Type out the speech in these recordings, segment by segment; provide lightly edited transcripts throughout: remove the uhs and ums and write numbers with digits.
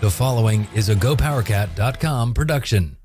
The following is a GoPowercat.com production.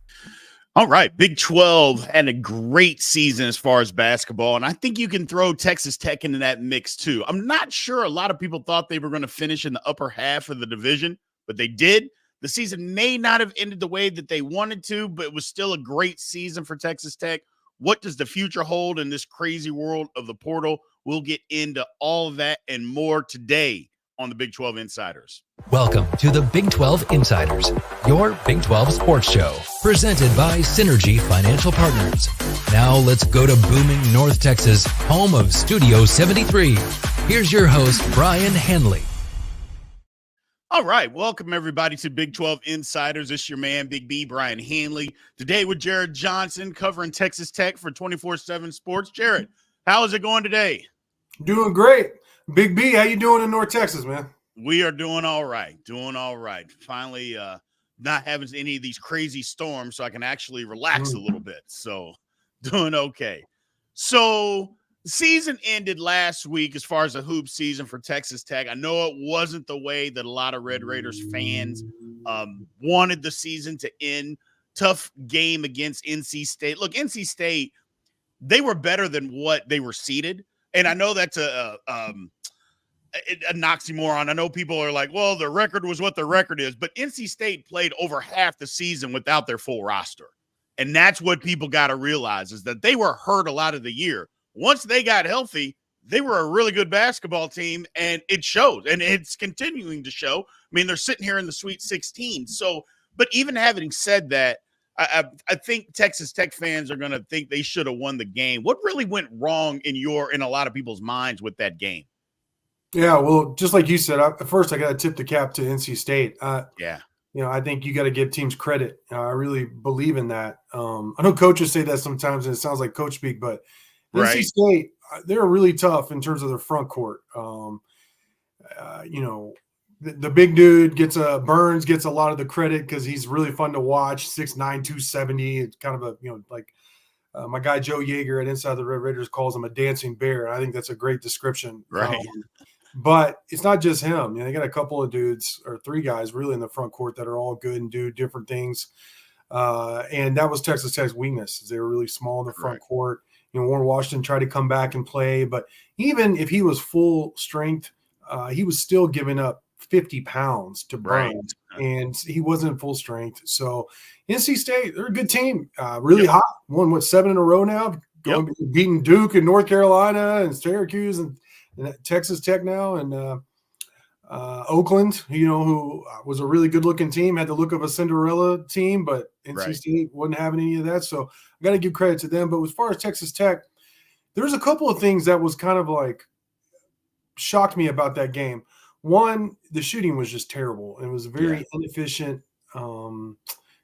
All right, Big 12 had a great season as far as basketball, and I think you can throw Texas Tech into that mix too. I'm not sure a lot of people thought they were going to finish in the upper half of the division, but they did. The season may not have ended the way that they wanted to, but it was still a great season for Texas Tech. What does the future hold in this crazy world of the portal? We'll get into all of that and more today on the Big 12 Insiders. Welcome to the Big 12 Insiders, your Big 12 sports show, presented by Synergy Financial Partners. Now let's go to booming North Texas, home of Studio 73. Here's your host, Brien Hanley. All right, welcome everybody to Big 12 Insiders. It's your man, Big B, Brien Hanley. Today with Jarret Johnson, covering Texas Tech for 24/7 Sports. Jarret, how is it going today? Doing great. Big B, how you doing in North Texas, man? We are doing all right. Finally, not having any of these crazy storms, so I can actually relax a little bit. So, doing okay. So, the season ended last week as far as the hoop season for Texas Tech. I know it wasn't the way that a lot of Red Raiders fans wanted the season to end. Tough game against NC State. Look, NC State, they were better than what they were seeded. And I know that's a oxymoron. I know people are like, well, the record was what the record is. But NC State played over half the season without their full roster. And that's what people got to realize is that they were hurt a lot of the year. Once they got healthy, they were a really good basketball team, and it shows. And it's continuing to show. I mean, they're sitting here in the Sweet 16. So, but even having said that, I think Texas Tech fans are going to think they should have won the game. What really went wrong in a lot of people's minds with that game? Yeah, well, just like you said, first I got to tip the cap to NC State. Yeah. You know, I think you got to give teams credit. I really believe in that. I know coaches say that sometimes, and it sounds like coach speak, but NC State, they're really tough in terms of their front court. You know, the big dude Burns gets a lot of the credit because he's really fun to watch. 6'9", 270. It's kind of a, you know, like my guy Joe Yeager at Inside the Red Raiders calls him a dancing bear. I think that's a great description. Right. But it's not just him. You know, they got a couple of dudes or three guys really in the front court that are all good and do different things. And that was Texas Tech's weakness. They were really small in the front court. You know, Warren Washington tried to come back and play, but even if he was full strength, he was still giving up 50 pounds to Brien, and he wasn't full strength. So NC State, they're a good team, really hot. Won 7 in a row now, beating Duke and North Carolina and Syracuse and Texas Tech now, and Oakland, you know, who was a really good looking team, had the look of a Cinderella team, but NC State wasn't having any of that. So I got to give credit to them. But as far as Texas Tech, there's a couple of things that was kind of like shocked me about that game. One, the shooting was just terrible. It was very inefficient.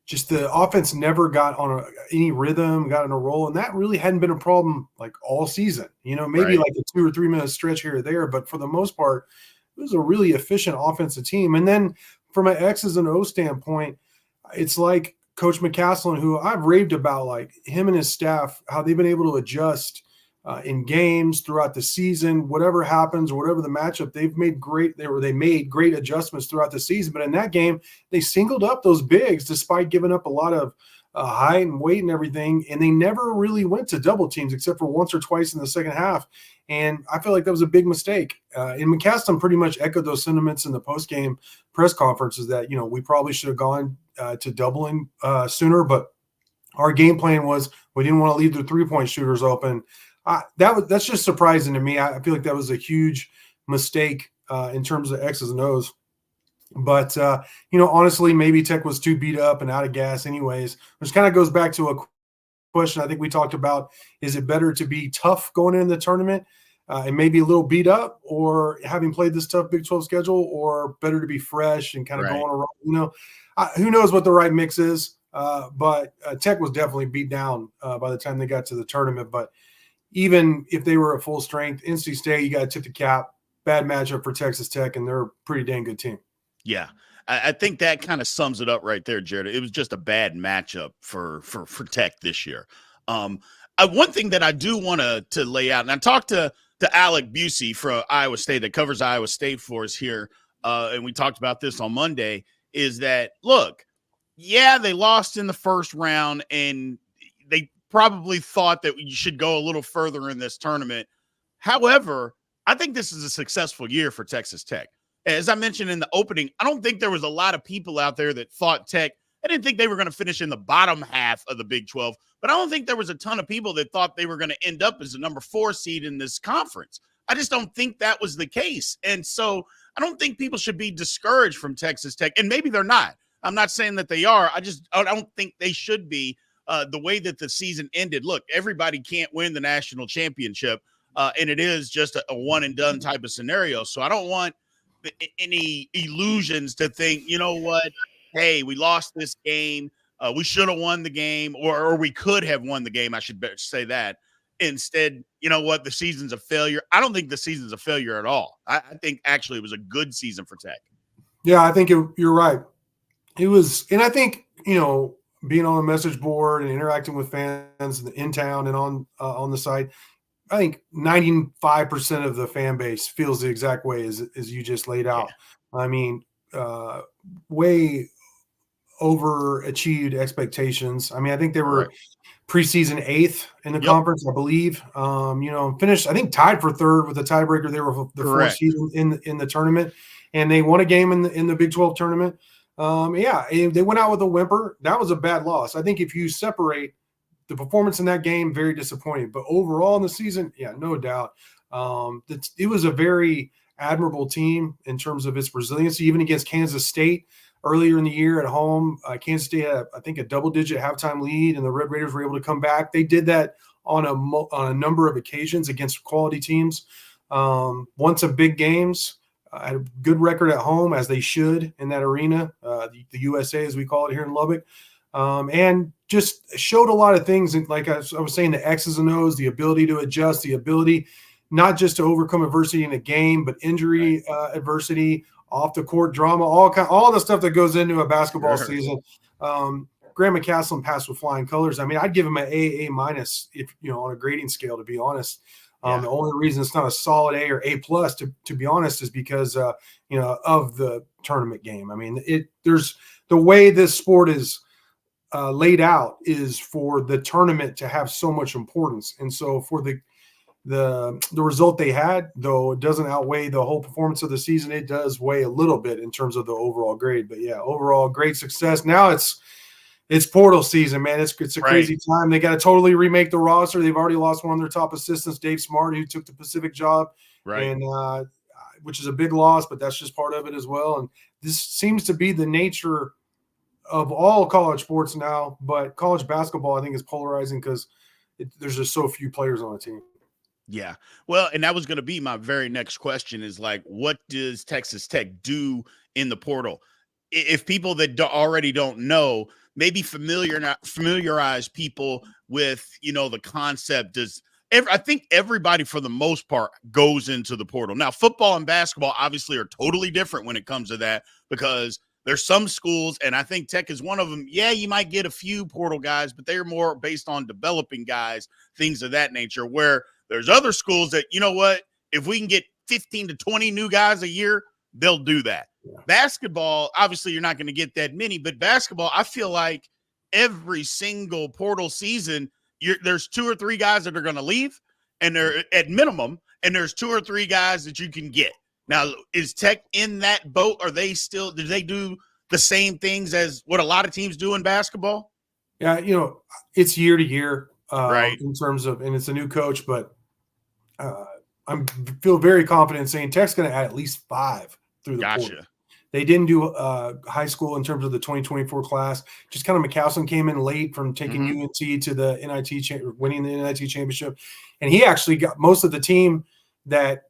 Just the offense never got on any rhythm, got in a roll, and that really hadn't been a problem like all season. You know, maybe like a 2 or 3 minute stretch here or there, but for the most part, it was a really efficient offensive team. And then from an X's and O's standpoint, it's like Coach McCaslin, who I've raved about, like him and his staff, how they've been able to adjust in games throughout the season, whatever happens, whatever the matchup, they made great adjustments throughout the season. But in that game, they singled up those bigs despite giving up a lot of height and weight and everything. And they never really went to double teams except for once or twice in the second half. And I feel like that was a big mistake. And McCaslin pretty much echoed those sentiments in the post-game press conferences that, you know, we probably should have gone to doubling sooner. But our game plan was we didn't want to leave the three-point shooters open. That's just surprising to me. I feel like that was a huge mistake in terms of X's and O's. But, you know, honestly, maybe Tech was too beat up and out of gas anyways, which kind of goes back to a question I think we talked about. Is it better to be tough going into the tournament and maybe a little beat up, or having played this tough Big 12 schedule, or better to be fresh and kind of going around? You know, who knows what the right mix is. But Tech was definitely beat down by the time they got to the tournament. But even if they were at full strength, NC State, you got to tip the cap. Bad matchup for Texas Tech, and they're a pretty dang good team. Yeah, I think that kind of sums it up right there, Jarret. It was just a bad matchup for Tech this year. One thing that I do want to lay out, and I talked to Alec Busey from Iowa State that covers Iowa State for us here, and we talked about this on Monday, is that, look, yeah, they lost in the first round, and they probably thought that you should go a little further in this tournament. However, I think this is a successful year for Texas Tech. As I mentioned in the opening, I don't think there was a lot of people out there that thought Tech, I didn't think they were going to finish in the bottom half of the Big 12, but I don't think there was a ton of people that thought they were going to end up as the number 4 seed in this conference. I just don't think that was the case. And so I don't think people should be discouraged from Texas Tech, and maybe they're not. I'm not saying that they are. I don't think they should be. The way that the season ended, look, everybody can't win the national championship, and it is just a one and done type of scenario. So I don't want any illusions to think, you know what, hey, we lost this game. We should have won the game, or we could have won the game. I should better say that. Instead, you know what, the season's a failure. I don't think the season's a failure at all. I think actually it was a good season for Tech. Yeah, I think you're right. It was, and I think, being on a message board and interacting with fans in town and on the site, I think 95% of the fan base feels the exact way as you just laid out. Yeah. I mean, way overachieved expectations. I mean, I think they were preseason 8th in the conference, I believe. Finished, I think, tied for 3rd with a tiebreaker. They were the 4th seed in the tournament, and they won a game in the Big 12 tournament. They went out with a whimper. That was a bad loss. I think if you separate the performance in that game, very disappointing. But overall in the season, yeah, no doubt. It was a very admirable team in terms of its resiliency, even against Kansas State earlier in the year at home. Kansas State had, I think, a double-digit halftime lead, and the Red Raiders were able to come back. They did that on a number of occasions against quality teams. Won some big games. Had a good record at home, as they should in that arena, the USA, as we call it here in Lubbock, and just showed a lot of things. Like I was saying, the X's and O's, the ability to adjust, the ability not just to overcome adversity in a game, but injury adversity, off the court drama, all the stuff that goes into a basketball season. Graham McCasland passed with flying colors. I mean, I'd give him an A minus if on a grading scale, to be honest. The only reason it's not a solid A or A plus, to be honest, is because of the tournament game. I mean, there's the way this sport is laid out is for the tournament to have so much importance, and so for the result they had, though it doesn't outweigh the whole performance of the season, it does weigh a little bit in terms of the overall grade. But yeah, overall great success. Now it's portal season, man. It's a crazy time. They got to totally remake the roster. They've already lost one of their top assistants, Dave Smart, who took the Pacific job, and which is a big loss, but that's just part of it as well. And this seems to be the nature of all college sports now, but college basketball, I think, is polarizing because there's just so few players on the team. Yeah. Well, and that was going to be my very next question is, like, what does Texas Tech do in the portal? If people that already don't know, maybe familiarize people with, the concept. I think everybody, for the most part, goes into the portal. Now, football and basketball obviously are totally different when it comes to that, because there's some schools, and I think Tech is one of them. Yeah, you might get a few portal guys, but they're more based on developing guys, things of that nature, where there's other schools that, if we can get 15 to 20 new guys a year, they'll do that. Yeah. Basketball, obviously, you're not going to get that many, but basketball, I feel like every single portal season, there's 2 or 3 guys that are going to leave, and they're at minimum, and there's 2 or 3 guys that you can get. Now, is Tech in that boat? Do they do the same things as what a lot of teams do in basketball? Yeah, it's year to year, in terms of, and it's a new coach, but I feel very confident saying Tech's going to add at least 5 through the portal. They didn't do high school in terms of the 2024 class. Just kind of McCaslin came in late from taking UNT to the NIT, winning the NIT championship. And he actually got most of the team that,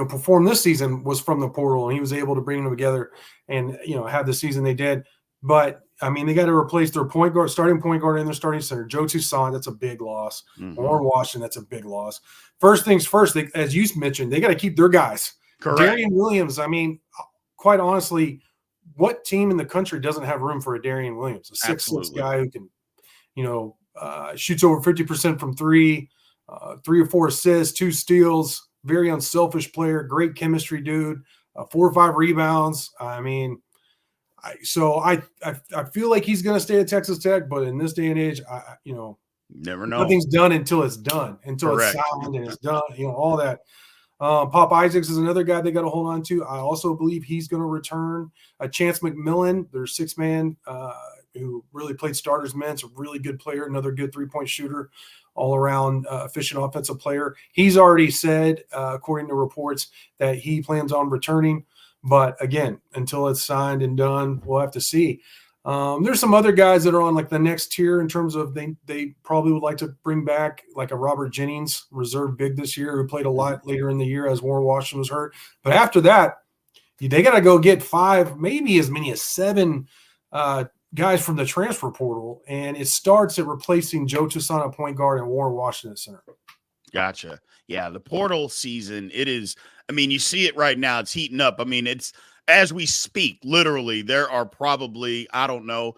performed this season was from the portal, and he was able to bring them together and, have the season they did. But, I mean, they got to replace their starting point guard and their starting center. Joe Toussaint, that's a big loss. Warren Washington, that's a big loss. First things first, as you mentioned, they got to keep their guys. Correct. Darian Williams, I mean, quite honestly, what team in the country doesn't have room for a Darian Williams, a 6'6" guy who can, shoots over 50% from 3, 3 or 4 assists, 2 steals, very unselfish player, great chemistry dude, 4 or 5 rebounds. I mean, I feel like he's going to stay at Texas Tech, but in this day and age, never know. Nothing's done until it's done, until Correct. it's signed and it's done, all that. Pop Isaacs is another guy they got to hold on to. I also believe he's going to return. Chance McMillan, their six man, who really played starters minutes, a really good player, another good 3-point shooter, all around efficient offensive player. He's already said, according to reports, that he plans on returning. But again, until it's signed and done, we'll have to see. There's some other guys that are on like the next tier in terms of they probably would like to bring back like a Robert Jennings, reserve big this year, who played a lot later in the year as Warren Washington was hurt. But after that, they got to go get 5, maybe as many as 7 guys from the transfer portal, and it starts at replacing Joe Toussaint at point guard and Warren Washington at center. Gotcha. Yeah, the portal season, it is, I mean, you see it right now. It's heating up. I mean, it's, as we speak, literally, there are probably, I don't know,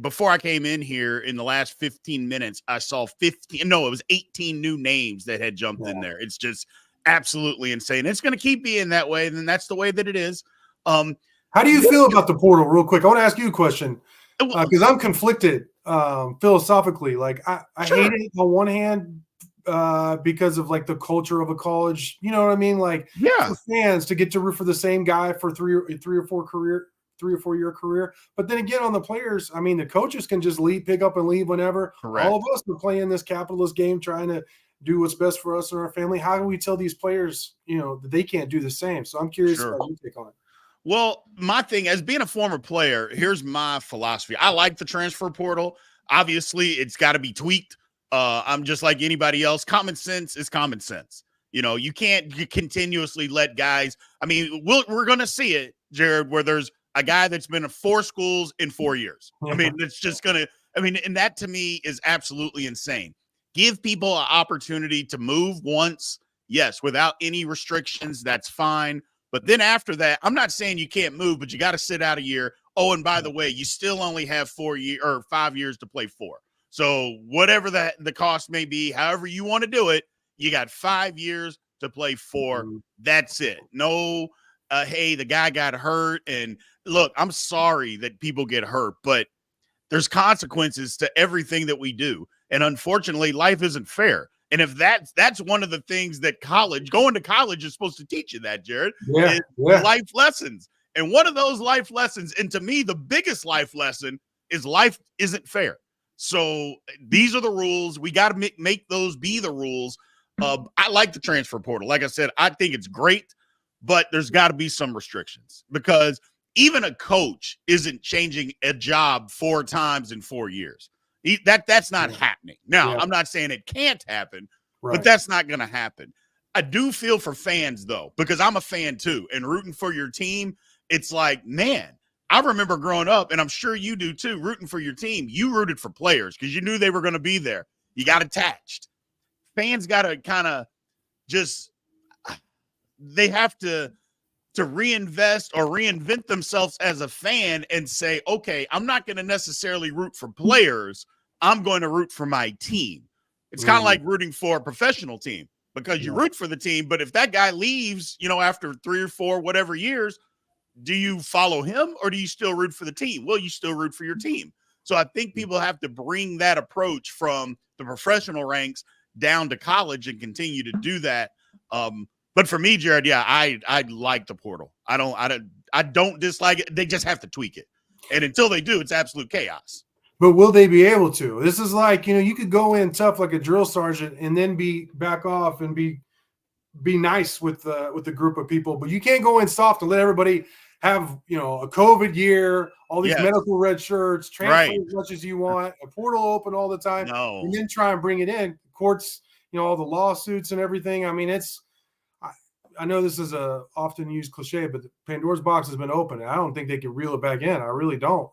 before I came in here in the last 15 minutes, I saw 18 new names that had jumped in there. It's just absolutely insane. It's going to keep being that way, and that's the way that it is. How do you feel about the portal, real quick? I want to ask you a question, because I'm conflicted philosophically. Like, I hate it on one hand, because of like the culture of a college, you know what I mean? Like, for fans to get to root for the same guy for three or four year career. But then again, on the players, I mean, the coaches can just leave, pick up and leave whenever. Correct. All of us are playing this capitalist game, trying to do what's best for us and our family. How do we tell these players, that they can't do the same? So I'm curious about your take on it. Well, my thing, as being a former player, here's my philosophy. I like the transfer portal. Obviously, it's got to be tweaked. I'm just like anybody else. Common sense is common sense. You can't continuously let guys. I mean, we're going to see it, Jared, where there's a guy that's been in 4 schools in 4 years. I mean, it's just going to, and that to me is absolutely insane. Give people an opportunity to move once. Yes, without any restrictions, that's fine. But then after that, I'm not saying you can't move, but you got to sit out a year. Oh, and by the way, you still only have 5 years to play 4. So whatever the cost may be, however you want to do it, you got 5 years to play 4. That's it. No, hey, the guy got hurt. And look, I'm sorry that people get hurt, but there's consequences to everything that we do. And unfortunately, life isn't fair. And if that's one of the things that going to college is supposed to teach you that, Jared, is life lessons. And one of those life lessons, and to me, the biggest life lesson is life isn't fair. So these are the rules. We got to make those be the rules. I like the transfer portal. Like I said, I think it's great, but there's got to be some restrictions, because even a coach isn't changing a job 4 times in 4 years. That's not happening. Now, I'm not saying it can't happen, but that's not going to happen. I do feel for fans, though, because I'm a fan too, and rooting for your team. It's like, man, I remember growing up, and I'm sure you do too, rooting for your team. You rooted for players because you knew they were going to be there. You got attached. Fans got to kind of they have to reinvest or reinvent themselves as a fan and say, okay, I'm not going to necessarily root for players. I'm going to root for my team. It's kind of like rooting for a professional team, because you root for the team. But if that guy leaves, after 3 or 4, whatever years, do you follow him or do you still root for the team? Well, you still root for your team. So I think people have to bring that approach from the professional ranks down to college and continue to do that. But for me, Jared, I like the portal. I don't dislike it. They just have to tweak it. And until they do, it's absolute chaos. But will they be able to? This is like, you could go in tough like a drill sergeant and then back off and be nice with the group of people, but you can't go in soft and let everybody have, a COVID year, all these medical red shirts, transfer as much as you want, a portal open all the time, and then try and bring it in. Courts, all the lawsuits and everything. I mean, I know this is a often used cliche, but the Pandora's box has been open. I don't think they can reel it back in. I really don't,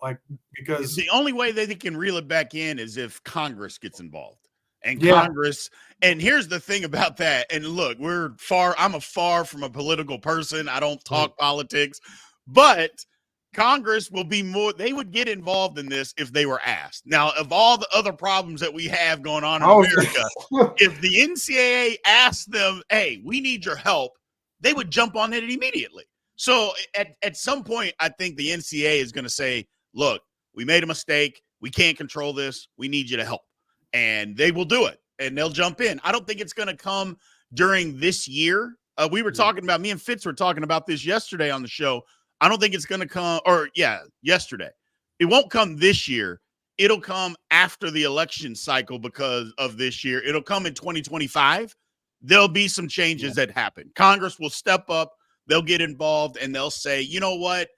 because the only way they can reel it back in is if Congress gets involved. And Congress, and here's the thing about that. And look, I'm far from a political person. I don't talk politics, but Congress will be they would get involved in this if they were asked. Now, of all the other problems that we have going on in America, if the NCAA asked them, hey, we need your help, they would jump on it immediately. So at some point, I think the NCAA is going to say, look, we made a mistake. We can't control this. We need you to help. And they will do it, and they'll jump in. I don't think it's going to come during this year. We were talking about, me and Fitz were talking about this yesterday on the show. I don't think it's going to come, yesterday. It won't come this year. It'll come after the election cycle because of this year. It'll come in 2025. There'll be some changes that happen. Congress will step up. They'll get involved, and they'll say, you know what?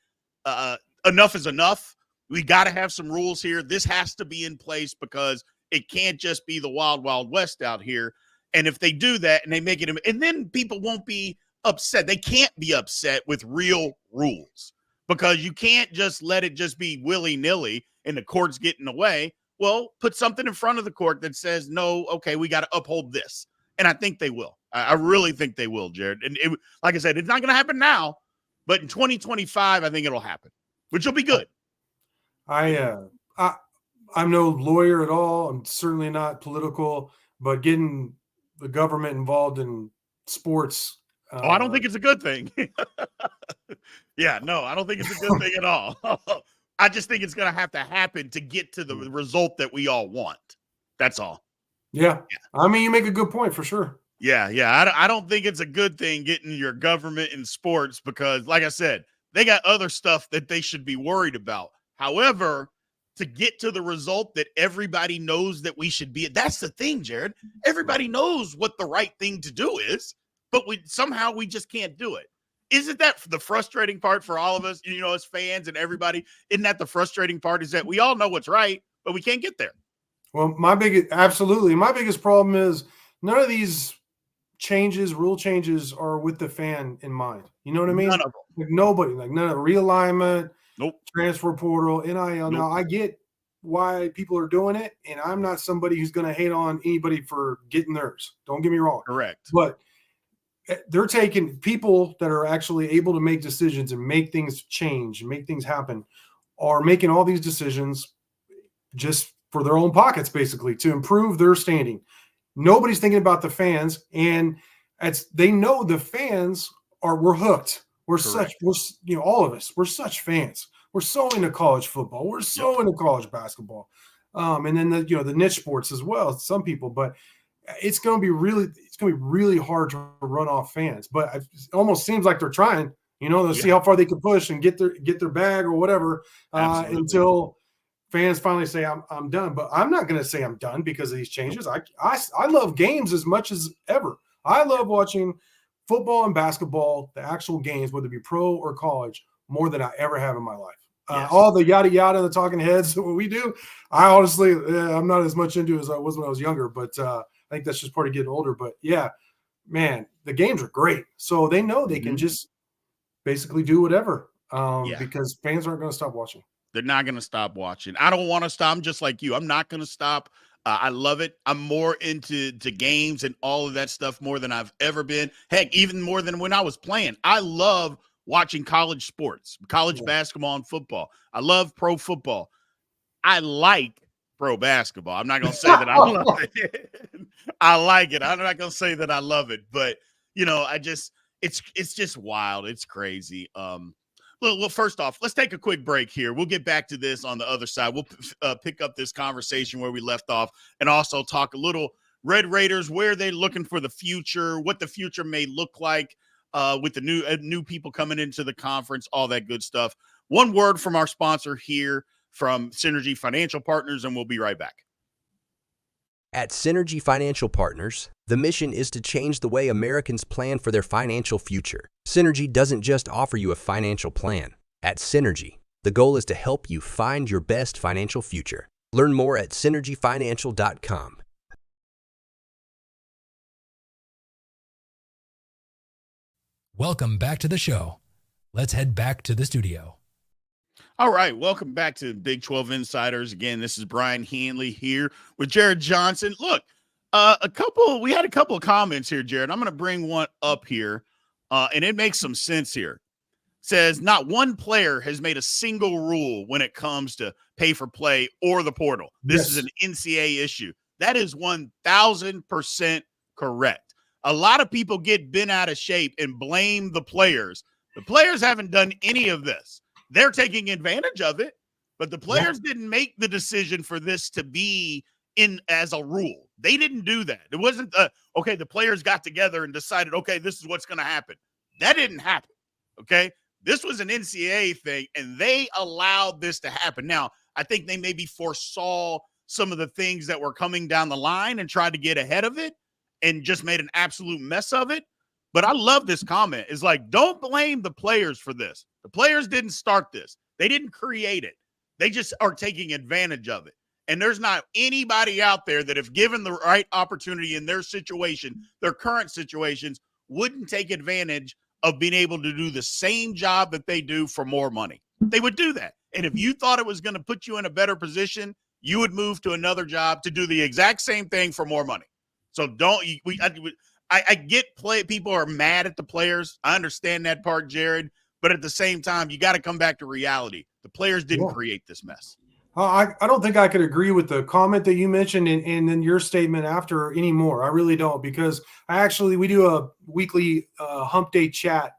Enough is enough. We got to have some rules here. This has to be in place because it can't just be the wild, wild west out here. And if they do that and they make it, and then people won't be upset. They can't be upset with real rules because you can't just let it just be willy-nilly and the court's getting away. Well, put something in front of the court that says, no, okay, we got to uphold this. And I think they will. I really think they will, Jarret. And like I said, it's not going to happen now, but in 2025, I think it'll happen, which will be good. I'm no lawyer at all. I'm certainly not political, but getting the government involved in sports. I don't think it's a good thing. Yeah, no, I don't think it's a good thing at all. I just think it's going to have to happen to get to the result that we all want. That's all. Yeah. I mean, you make a good point for sure. Yeah. I don't think it's a good thing getting your government in sports because, like I said, they got other stuff that they should be worried about. However, to get to the result that everybody knows that we should be, that's the thing, Jarret. Everybody knows what the right thing to do is, but somehow we just can't do it. Isn't that the frustrating part for all of us, as fans and everybody? Isn't that the frustrating part is that we all know what's right, but we can't get there? Well, my biggest problem is none of these rule changes are with the fan in mind. You know what I mean? None of them. Like nobody, like none of realignment, nope. Transfer portal, NIL. Nope. Now I get why people are doing it, and I'm not somebody who's going to hate on anybody for getting theirs. Don't get me wrong. Correct. But they're taking people that are actually able to make decisions and make things change and make things happen are making all these decisions just for their own pockets, basically, to improve their standing. Nobody's thinking about the fans, and they know the fans we're hooked. All of us, we're such fans. We're so into college football. We're so into college basketball. And then the niche sports as well, some people, but it's going to be really hard to run off fans, but it almost seems like they're trying, to see how far they can push and get their bag or whatever, until fans finally say, I'm done. But I'm not going to say I'm done because of these changes. I love games as much as ever. I love watching football and basketball, the actual games, whether it be pro or college, more than I ever have in my life. All the yada yada, the talking heads, what we do, I honestly, I'm not as much into as I was when I was younger, but I think that's just part of getting older. But yeah, man, the games are great. So they know they can just basically do whatever because fans aren't going to stop watching. They're not going to stop watching. I don't want to stop. I'm just like you. I'm not going to stop. I love it. I'm more into games and all of that stuff more than I've ever been. Heck, even more than when I was playing. I love watching college sports, college basketball and football. I love pro football. I like pro basketball. I'm not going to say that I love it. I like it. I'm not going to say that I love it, but it's just wild. It's crazy. Well, first off, let's take a quick break here. We'll get back to this on the other side. We'll pick up this conversation where we left off and also talk a little Red Raiders, where they're looking for the future, what the future may look like with the new people coming into the conference, all that good stuff. One word from our sponsor here from Synergy Financial Partners, and we'll be right back. At Synergy Financial Partners, the mission is to change the way Americans plan for their financial future. Synergy doesn't just offer you a financial plan. At Synergy, the goal is to help you find your best financial future. Learn more at synergyfinancial.com. Welcome back to the show. Let's head back to the studio. All right, welcome back to Big 12 Insiders. Again, this is Brien Hanley here with Jarret Johnson. Look, we had a couple of comments here, Jarret. I'm going to bring one up here, and it makes some sense here. It says, not one player has made a single rule when it comes to pay for play or the portal. This is an NCAA issue. That is 1,000% correct. A lot of people get bent out of shape and blame the players, The players haven't done any of this. They're taking advantage of it, but the players didn't make the decision for this to be in as a rule. They didn't do that. It wasn't okay, the players got together and decided, okay, this is what's going to happen. That didn't happen. Okay. This was an NCAA thing, and they allowed this to happen. Now, I think they maybe foresaw some of the things that were coming down the line and tried to get ahead of it and just made an absolute mess of it. But I love this comment. It's like, don't blame the players for this. The players didn't start this. They didn't create it. They just are taking advantage of it. And there's not anybody out there that, if given the right opportunity in their situation, their current situations, wouldn't take advantage of being able to do the same job that they do for more money. They would do that. And if you thought it was going to put you in a better position, you would move to another job to do the exact same thing for more money. So I get people are mad at the players. I understand that part, Jarret. But at the same time, you got to come back to reality. The players didn't create this mess. I don't think I could agree with the comment that you mentioned and then your statement after anymore. I really don't, because we do a weekly hump day chat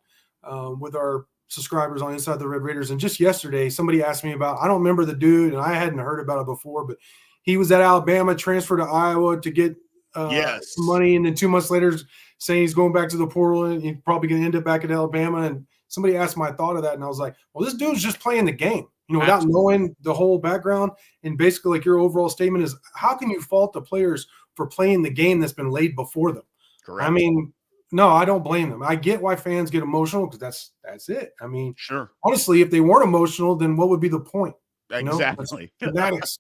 with our subscribers on Inside the Red Raiders. And just yesterday, somebody asked me about, I don't remember the dude, and I hadn't heard about it before, but he was at Alabama, transferred to Iowa to get some money. And then 2 months later saying he's going back to the portal and he's probably going to end up back at Alabama. And somebody asked my thought of that. And I was like, well, this dude's just playing the game. Without knowing the whole background. And basically, like, your overall statement is, how can you fault the players for playing the game that's been laid before them? Correct. I mean, no, I don't blame them. I get why fans get emotional, because that's it. I mean, sure. Honestly, if they weren't emotional, then what would be the point? Exactly. Fanatics.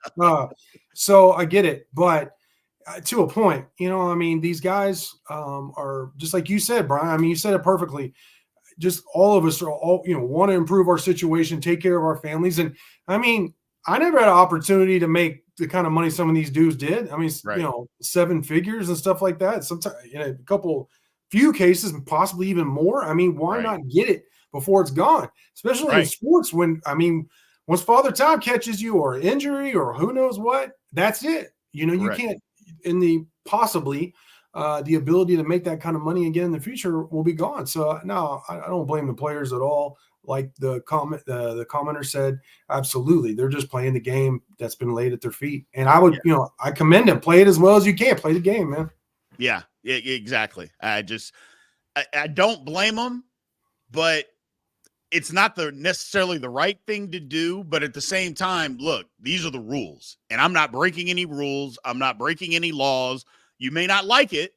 So I get it. But to a point, I mean, these guys are just like you said, Brien. I mean, you said it perfectly. Just all of us are want to improve our situation, take care of our families. And I mean, I never had an opportunity to make the kind of money some of these dudes did. I mean, right. 7 figures and stuff like that. Sometimes in a few cases, possibly even more. I mean, why not get it before it's gone? Especially in sports, once Father Time catches you, or injury, or who knows what, that's it. You can't, possibly the ability to make that kind of money again in the future will be gone. So no, I don't blame the players at all. Like the commenter said, absolutely, they're just playing the game that's been laid at their feet. And I would, I commend them. Play it as well as you can. Play the game, man. Yeah, exactly. I don't blame them, but it's not necessarily the right thing to do. But at the same time, look, these are the rules, and I'm not breaking any rules. I'm not breaking any laws. You may not like it,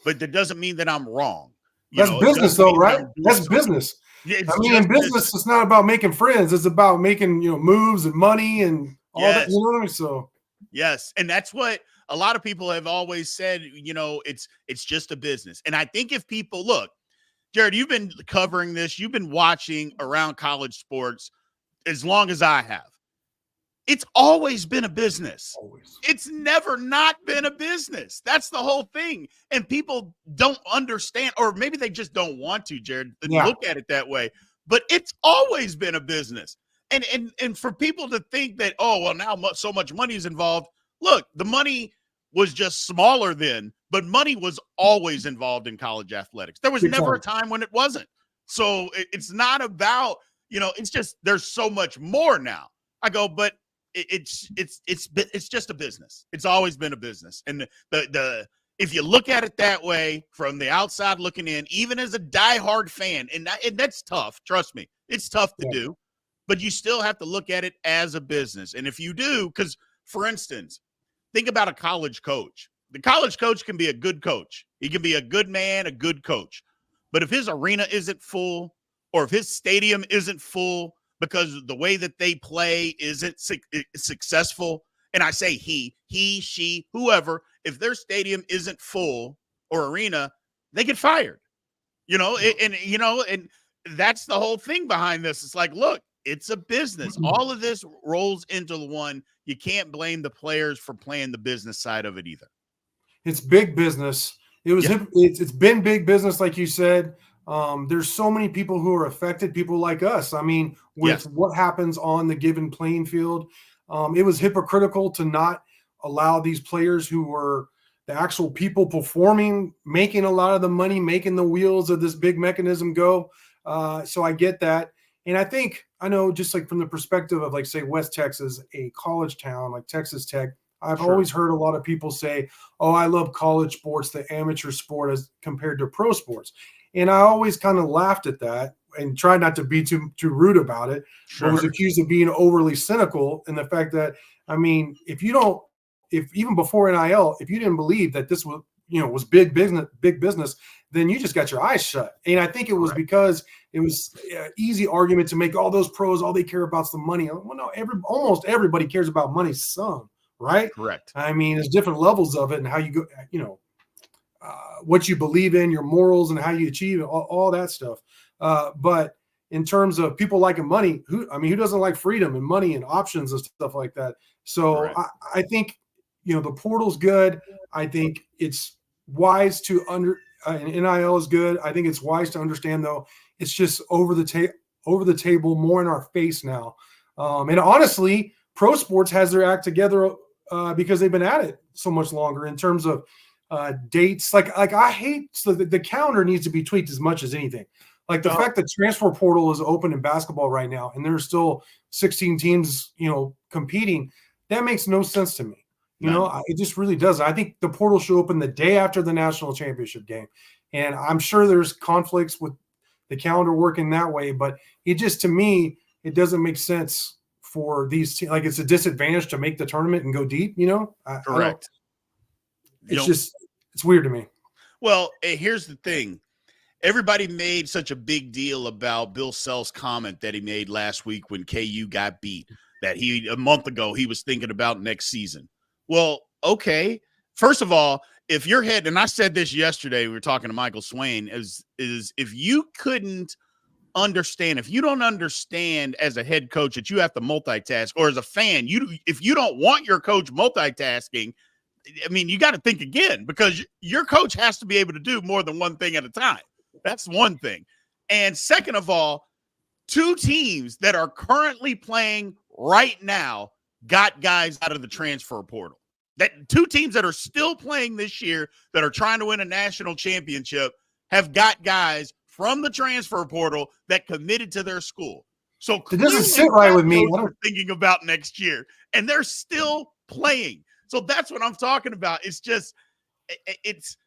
but that doesn't mean that I'm wrong. That's business, though, right? That's business. Yeah, in business, it's not about making friends. It's about making, moves and money and all that. You know what I mean? So yes, and that's what a lot of people have always said. It's just a business. And I think if people look, Jarret, you've been covering this. You've been watching around college sports as long as I have. It's always been a business. Always. It's never not been a business. That's the whole thing. And people don't understand, or maybe they just don't want to, Jarret, look at it that way. But it's always been a business. And for people to think that, oh, well, now so much money is involved. Look, the money was just smaller then, but money was always involved in college athletics. There was never a time when it wasn't. So it's not about, it's just there's so much more now. I go, but it's just a business. It's always been a business. And the if you look at it that way from the outside looking in, even as a diehard fan, and that's tough. Trust me, it's tough to do, but you still have to look at it as a business. And if you do, because for instance, think about a college coach. The college coach can be a good coach. He can be a good man, a good coach. But if his arena isn't full, or if his stadium isn't full, because the way that they play isn't successful, and I say he, she, whoever, if their stadium isn't full or arena, they get fired. And that's the whole thing behind this. It's like, look, it's a business. All of this rolls into the one. You can't blame the players for playing the business side of it either. It's big business. It's been big business, like you said. There's so many people who are affected, people like us. I mean, with what happens on the given playing field, it was hypocritical to not allow these players who were the actual people performing, making a lot of the money, making the wheels of this big mechanism go. So I get that. And I know just like from the perspective of like, say, West Texas, a college town like Texas Tech, I've always heard a lot of people say, oh, I love college sports, the amateur sport as compared to pro sports. And I always kind of laughed at that and tried not to be too rude about it. But was accused of being overly cynical in the fact that, I mean, if even before NIL, if you didn't believe that this was big business, then you just got your eyes shut. And I think it was because it was an easy argument to make all those pros, all they care about is the money. Well, no, almost everybody cares about money some, right? Correct. I mean, there's different levels of it and how you go, what you believe in, your morals, and how you achieve it, all that stuff. But in terms of people liking money, who doesn't like freedom and money and options and stuff like that? So I think, the portal's good. I think it's wise to and NIL is good. I think it's wise to understand, though, it's just over the table, more in our face now. And honestly, pro sports has their act together because they've been at it so much longer in terms of dates. Like I hate, so the calendar needs to be tweaked as much as anything. Like the fact that transfer portal is open in basketball right now and there's still 16 teams, competing, that makes no sense to me. It just really doesn't. I think the portal should open the day after the national championship game. And I'm sure there's conflicts with the calendar working that way, but it just, to me, it doesn't make sense for these teams. Like, it's a disadvantage to make the tournament and go deep, Correct. It's weird to me. Well, here's the thing. Everybody made such a big deal about Bill Self's comment that he made last week when KU got beat, that a month ago, he was thinking about next season. Well, okay. First of all, if your head, and I said this yesterday, we were talking to Michael Swain, is if you couldn't understand, if you don't understand as a head coach that you have to multitask, or as a fan, if you don't want your coach multitasking, I mean, you got to think again, because your coach has to be able to do more than one thing at a time. That's one thing. And second of all, two teams that are currently playing right now got guys out of the transfer portal. That two teams that are still playing this year that are trying to win a national championship have got guys from the transfer portal that committed to their school. So it doesn't sit right with me. We're thinking about next year, and they're still playing. So that's what I'm talking about. It's just, it's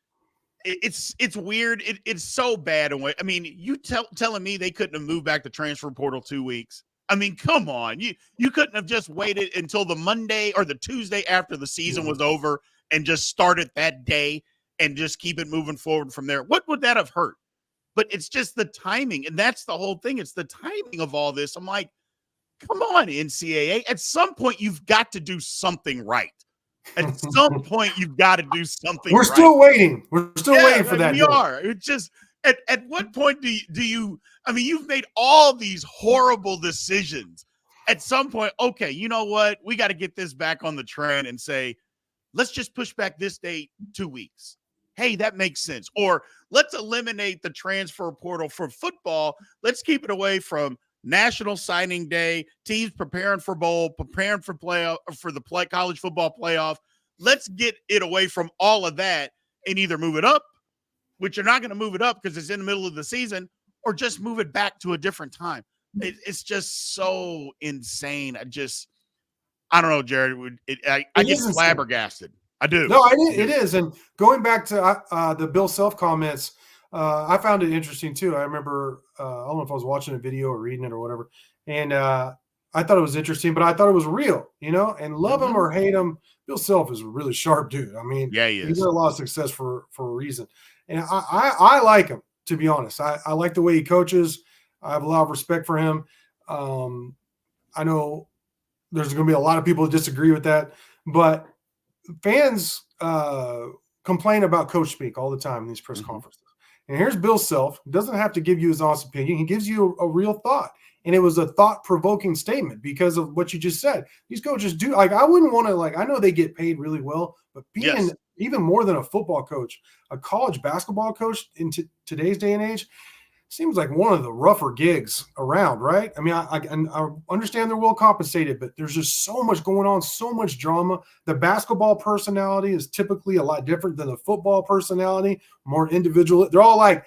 weird. It's so bad. I mean, you telling me they couldn't have moved back the transfer portal 2 weeks? I mean, come on. You couldn't have just waited until the Monday or the Tuesday after the season was over and just started that day and just keep it moving forward from there. What would that have hurt? But it's just the timing, and that's the whole thing. It's the timing of all this. I'm like, come on, NCAA. At some point, you've got to do something right. At some point, you've got to do something We're right. still waiting. We're still waiting for that. We are. It's just, at what point do you – I mean, you've made all these horrible decisions. At some point, okay, you know what? We got to get this back on the trend and say, let's just push back this date 2 weeks. Hey, that makes sense. Or let's eliminate the transfer portal for football. Let's keep it away from National Signing Day, teams preparing for bowl, preparing for playoff, for the college football playoff. Let's get it away from all of that and either move it up, which you're not going to move it up because it's in the middle of the season, or just move it back to a different time. It's just so insane. I don't know, Jarret. I get flabbergasted. I do. No, it is. And going back to the Bill Self comments, I found it interesting too. I remember, I don't know if I was watching a video or reading it or whatever, and I thought it was interesting, but I thought it was real, and love him or hate him, Bill Self is a really sharp dude. I mean, yeah, he is. He's had a lot of success for a reason. And I like him, to be honest. I like the way he coaches. I have a lot of respect for him. I know there's going to be a lot of people who disagree with that, but fans complain about coach speak all the time in these press conferences. And here's Bill Self. He doesn't have to give you his honest opinion. He gives you a real thought. And it was a thought-provoking statement because of what you just said. These coaches do, I wouldn't want to, I know they get paid really well, but being even more than a football coach, a college basketball coach in today's day and age, seems like one of the rougher gigs around, right? I mean, I understand they're well compensated, but there's just so much going on, so much drama. The basketball personality is typically a lot different than the football personality, more individual. They're all like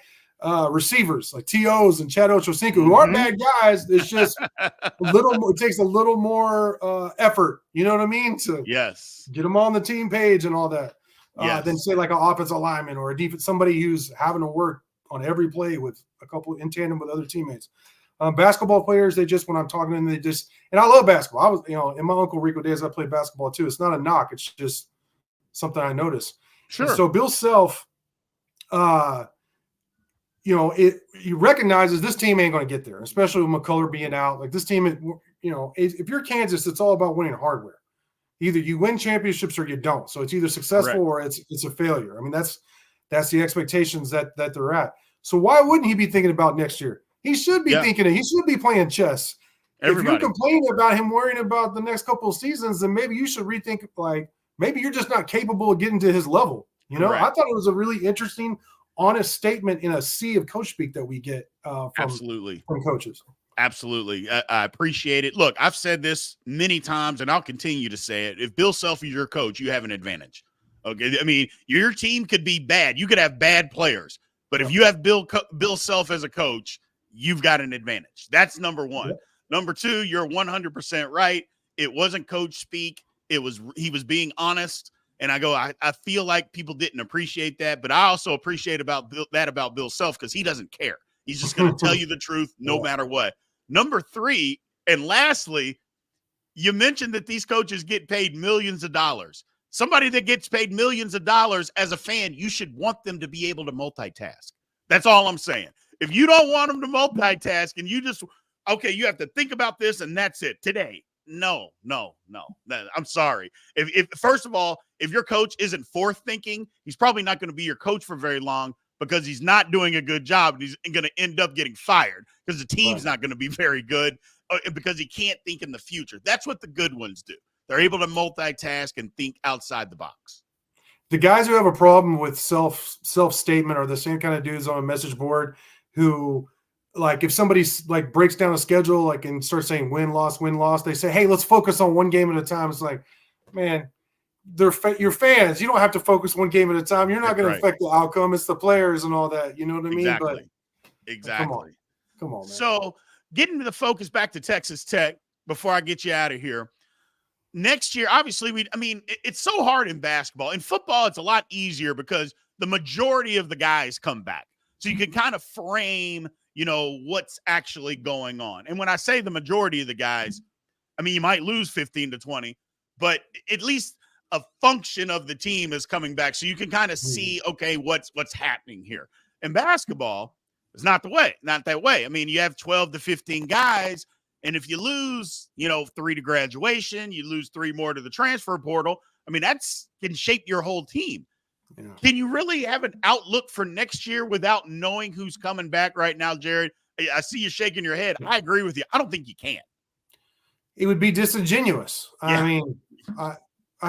receivers like TOs and Chad Ochocinco, who aren't bad guys. It's just a little more, it takes a little more effort, you know what I mean? To get them on the team page and all that. Than say like an offensive lineman or a defense, somebody who's having to work on every play with a couple in tandem with other teammates. Basketball players, they just, when I'm talking to them, they just, and I love basketball. I was, in my Uncle Rico days, I played basketball too. It's not a knock. It's just something I noticed. Sure. And so Bill Self, he recognizes this team ain't going to get there, especially with McCullough being out. Like this team, if you're Kansas, it's all about winning hardware. Either you win championships or you don't. So it's either successful or it's a failure. I mean, that's the expectations that they're at. So why wouldn't he be thinking about next year? He should be thinking he should be playing chess. Everybody. If you're complaining about him worrying about the next couple of seasons, then maybe you should rethink, like, maybe you're just not capable of getting to his level. I thought it was a really interesting, honest statement in a sea of coach speak that we get from coaches. Absolutely. I appreciate it. Look, I've said this many times, and I'll continue to say it. If Bill Self is your coach, you have an advantage. Okay. I mean, your team could be bad. You could have bad players. But if you have Bill Self as a coach, you've got an advantage. That's number one. Yeah. Number two, you're 100% right. It wasn't coach speak. He was being honest. And I feel like people didn't appreciate that. But I also appreciate about Bill Self because he doesn't care. He's just going to tell you the truth no matter what. Number three, and lastly, you mentioned that these coaches get paid millions of dollars. Somebody that gets paid millions of dollars, as a fan, you should want them to be able to multitask. That's all I'm saying. If you don't want them to multitask and you just, you have to think about this and that's it today. No. I'm sorry. If first of all, if your coach isn't forth thinking, he's probably not going to be your coach for very long because he's not doing a good job and he's going to end up getting fired because the team's not going to be very good because he can't think in the future. That's what the good ones do. They're able to multitask and think outside the box. The guys who have a problem with self-statement are the same kind of dudes on a message board who, like, if somebody like breaks down a schedule, like, and starts saying win, loss, they say, hey, let's focus on one game at a time. It's like, man, they're your fans. You don't have to focus one game at a time. You're not going to affect the outcome. It's the players and all that. You know what I mean? Exactly. Come on, man. So getting to the focus back to Texas Tech before I get you out of here. Next year, obviously, it's so hard in basketball. In football, it's a lot easier because the majority of the guys come back. So you can kind of frame, what's actually going on. And when I say the majority of the guys, you might lose 15 to 20, but at least a function of the team is coming back. So you can kind of see, okay, what's happening here. In basketball, it's not that way. You have 12 to 15 guys. And if you lose, 3 to graduation, you lose 3 more to the transfer portal. That's can shape your whole team. Yeah. Can you really have an outlook for next year without knowing who's coming back right now, Jarret? I see you shaking your head. I agree with you. I don't think you can. It would be disingenuous. Yeah. I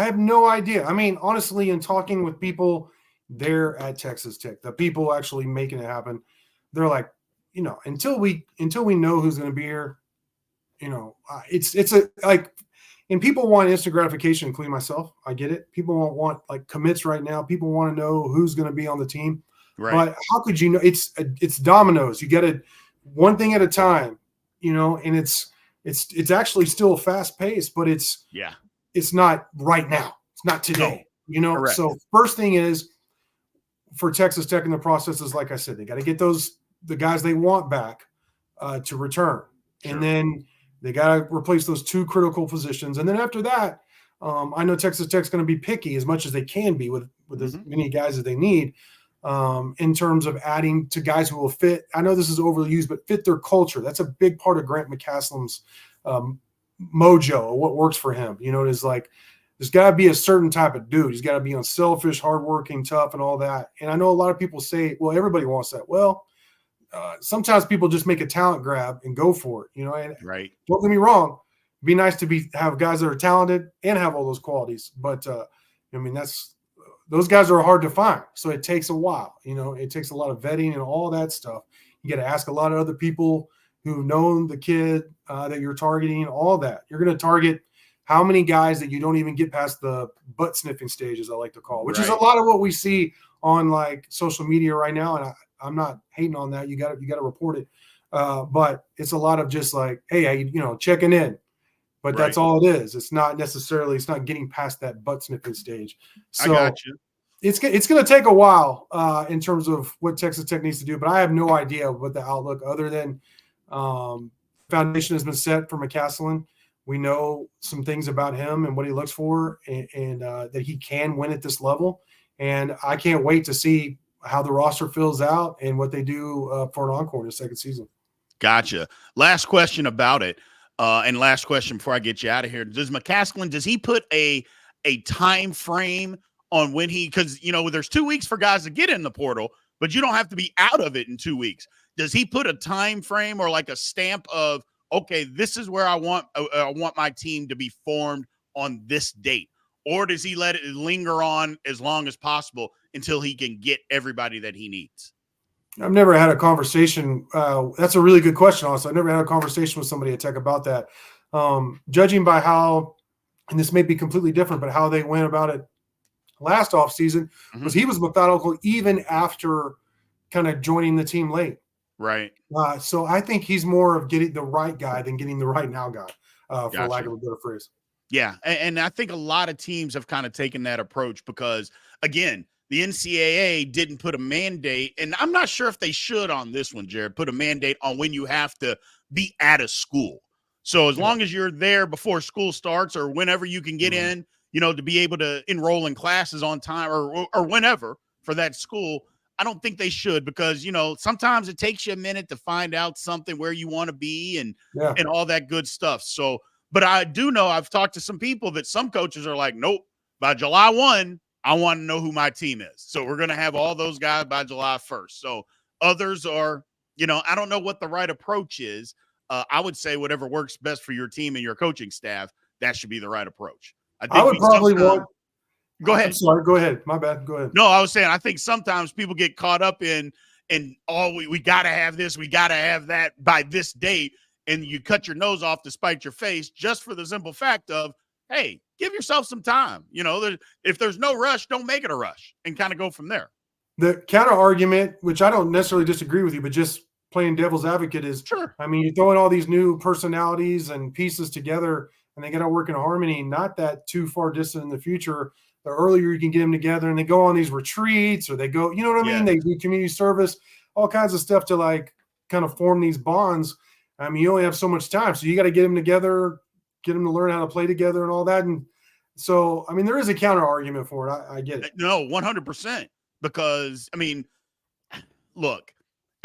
have no idea. Honestly, in talking with people there at Texas Tech, the people actually making it happen, they're like, until we know who's going to be here, and people want instant gratification, including myself. I get it. People want like commits right now. People want to know who's going to be on the team. Right. But how could you know? It's dominoes. You get it one thing at a time, and it's actually still fast paced, but it's not right now. It's not today, Correct. So first thing is for Texas Tech in the process is, like I said, they got to get the guys they want back to return. Sure. And then they got to replace those 2 critical positions. And then after that, I know Texas Tech's going to be picky as much as they can be with as many guys as they need in terms of adding to guys who will fit. I know this is overly used, but fit their culture. That's a big part of Grant McCaslam's mojo, what works for him. It's like there's got to be a certain type of dude. He's got to be unselfish, hardworking, tough, and all that. And I know a lot of people say, well, everybody wants that. Well, sometimes people just make a talent grab and go for it, and right. Don't get me wrong. It'd be nice to have guys that are talented and have all those qualities. But, those guys are hard to find. So it takes a while, it takes a lot of vetting and all that stuff. You got to ask a lot of other people who've known the kid that you're targeting, all that. You're going to target how many guys that you don't even get past the butt sniffing stage, as I like to call it, which is a lot of what we see on like social media right now. And I'm not hating on that. You got to report it. But it's a lot of just like, hey, checking in. But that's all it is. It's not getting past that butt sniffing stage. So I got you. It's going to take a while in terms of what Texas Tech needs to do, but I have no idea what the outlook other than foundation has been set for McCasland. We know some things about him and what he looks for and that he can win at this level. And I can't wait to see how the roster fills out and what they do for an encore in the second season. Gotcha. Last question about it. And last question before I get you out of here. Does he put a time frame on when because, there's 2 weeks for guys to get in the portal, but you don't have to be out of it in 2 weeks. Does he put a time frame or like a stamp of, okay, this is where I want my team to be formed on this date? Or does he let it linger on as long as possible until he can get everybody that he needs? I've never had a conversation. That's a really good question. Also, I've never had a conversation with somebody at Tech about that. Judging by how, and this may be completely different, but how they went about it last offseason was he was methodical even after kind of joining the team late. Right. So I think he's more of getting the right guy than getting the right now guy, for lack of a better phrase. Yeah. And I think a lot of teams have kind of taken that approach because, again, the NCAA didn't put a mandate, and I'm not sure if they should on this one, Jarret, put a mandate on when you have to be at a school. So as long as you're there before school starts or whenever you can get in, to be able to enroll in classes on time or whenever for that school, I don't think they should because, sometimes it takes you a minute to find out something where you want to be and all that good stuff. So, but I do know I've talked to some people that some coaches are like, nope, by July 1, I want to know who my team is. So we're going to have all those guys by July 1st. So others are, I don't know what the right approach is. I would say whatever works best for your team and your coaching staff, that should be the right approach. I would probably want. Go ahead. I'm sorry. Go ahead. My bad. Go ahead. No, I was saying I think sometimes people get caught up in we got to have this, we got to have that by this date, and you cut your nose off to spite your face just for the simple fact of, hey, give yourself some time. If there's no rush, don't make it a rush and kind of go from there. The counter argument, which I don't necessarily disagree with you, but just playing devil's advocate is, sure. I mean, you're throwing all these new personalities and pieces together and they got to work in harmony, not that too far distant in the future. The earlier you can get them together and they go on these retreats or they go, you know what I mean? They do community service, all kinds of stuff to like kind of form these bonds. I mean, you only have so much time. So you got to get them together, get them to learn how to play together and all that. And so, I mean, there is a counter argument for it. I get it. No, 100%. Because, I mean, look,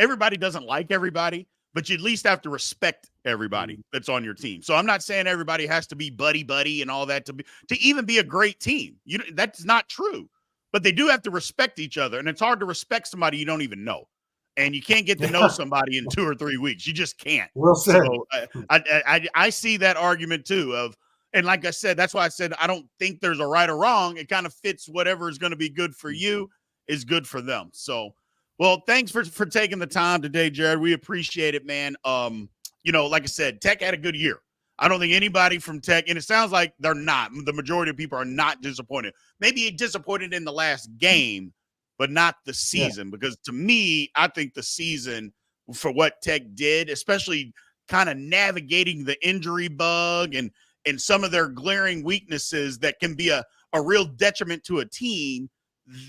everybody doesn't like everybody, but you at least have to respect everybody that's on your team. So I'm not saying everybody has to be buddy and all that to even be a great team. That's not true. But they do have to respect each other. And it's hard to respect somebody you don't even know. And you can't get to know somebody in 2 or 3 weeks. You just can't. Well said. So I see that argument too of, and like I said, that's why I said I don't think there's a right or wrong. It kind of fits whatever is going to be good for you is good for them. So, well, thanks for taking the time today, Jarret. We appreciate it, man. Like I said, Tech had a good year. I don't think anybody from Tech, and it sounds like they're not. The majority of people are not disappointed. Maybe disappointed in the last game, but not the season. Because to me, I think the season for what Tech did, especially kind of navigating the injury bug and some of their glaring weaknesses that can be a real detriment to a team,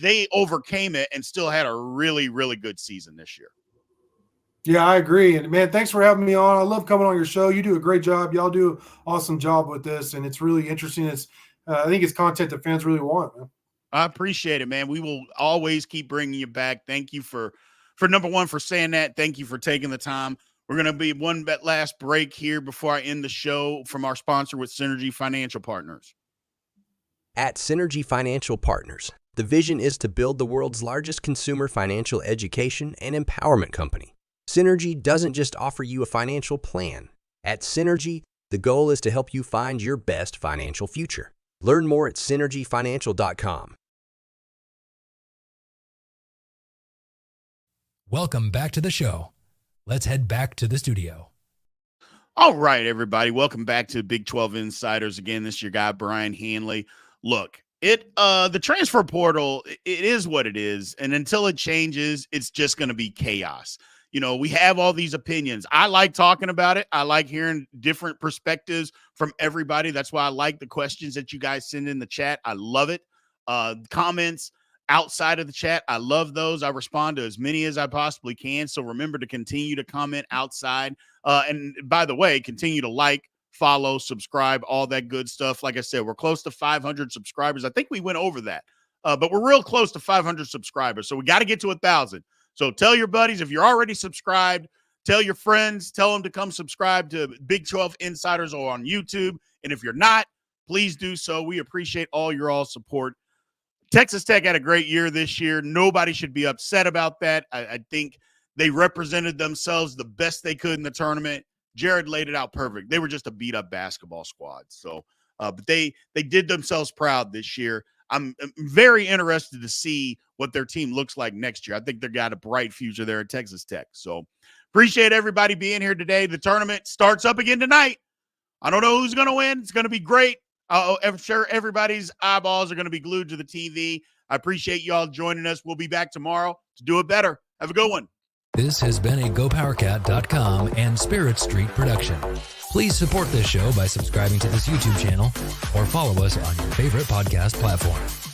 they overcame it and still had a really, really good season this year. Yeah, I agree. And man, thanks for having me on. I love coming on your show. You do a great job. Y'all do an awesome job with this. And it's really interesting. I think it's content that fans really want, man. I appreciate it, man. We will always keep bringing you back. Thank you for number one, for saying that. Thank you for taking the time. We're going to be one last break here before I end the show from our sponsor with Synergy Financial Partners. At Synergy Financial Partners, the vision is to build the world's largest consumer financial education and empowerment company. Synergy doesn't just offer you a financial plan. At Synergy, the goal is to help you find your best financial future. Learn more at synergyfinancial.com. Welcome back to the show. Let's head back to the studio. All right, everybody. Welcome back to Big 12 Insiders. Again, this is your guy, Brien Hanley. Look, The transfer portal, it is what it is. And until it changes, it's just going to be chaos. You know, we have all these opinions. I like talking about it. I like hearing different perspectives from everybody. That's why I like the questions that you guys send in the chat. I love it. Comments outside of the chat, I love those. I respond to as many as I possibly can. So remember to continue to comment outside. And by the way, continue to like, follow, subscribe, all that good stuff. Like I said, we're close to 500 subscribers. I think we went over that, but we're real close to 500 subscribers. So we got to get to 1,000. So tell your buddies, if you're already subscribed, tell your friends, tell them to come subscribe to Big 12 Insiders or on YouTube. And if you're not, please do so. We appreciate all your support. Texas Tech had a great year this year. Nobody should be upset about that. I think they represented themselves the best they could in the tournament. Jarret laid it out perfect. They were just a beat-up basketball squad. So, but they did themselves proud this year. I'm very interested to see what their team looks like next year. I think they've got a bright future there at Texas Tech. So, appreciate everybody being here today. The tournament starts up again tonight. I don't know who's going to win. It's going to be great. I'm sure everybody's eyeballs are going to be glued to the TV. I appreciate you all joining us. We'll be back tomorrow to do it better. Have a good one. This has been a GoPowercat.com and Spirit Street production. Please support this show by subscribing to this YouTube channel or follow us on your favorite podcast platform.